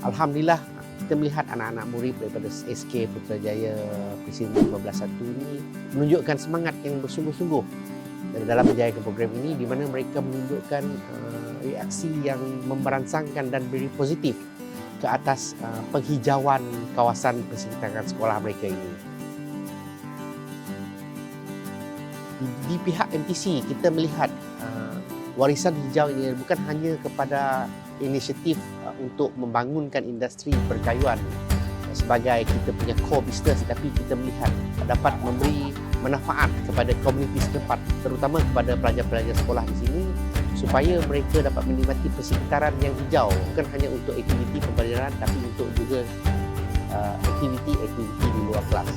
Alhamdulillah kita melihat anak-anak murid daripada SK Putrajaya Presiden 15-1 ini menunjukkan semangat yang bersungguh-sungguh dalam menjayakan program ini, di mana mereka menunjukkan reaksi yang memberansangkan dan beri positif ke atas penghijauan kawasan persekitaran sekolah mereka ini. Di pihak MTC kita melihat warisan hijau ini bukan hanya kepada inisiatif untuk membangunkan industri perkayuan sebagai kita punya core business, tapi kita melihat dapat memberi manfaat kepada komuniti setempat, terutama kepada pelajar-pelajar sekolah di sini, supaya mereka dapat menikmati persekitaran yang hijau, bukan hanya untuk aktiviti pembelajaran tapi untuk juga aktiviti-aktiviti di luar kelas.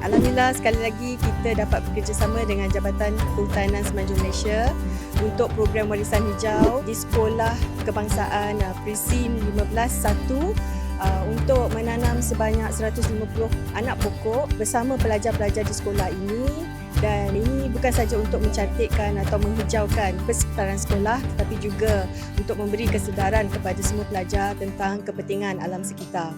Alhamdulillah, sekali lagi kita dapat bekerjasama dengan Jabatan Kehutanan Semenanjung Malaysia untuk program warisan hijau di Sekolah Kebangsaan Presin 15-1 untuk menanam sebanyak 150 anak pokok bersama pelajar-pelajar di sekolah ini. Dan ini bukan sahaja untuk mencantikkan atau menghijaukan persekitaran sekolah, tetapi juga untuk memberi kesedaran kepada semua pelajar tentang kepentingan alam sekitar.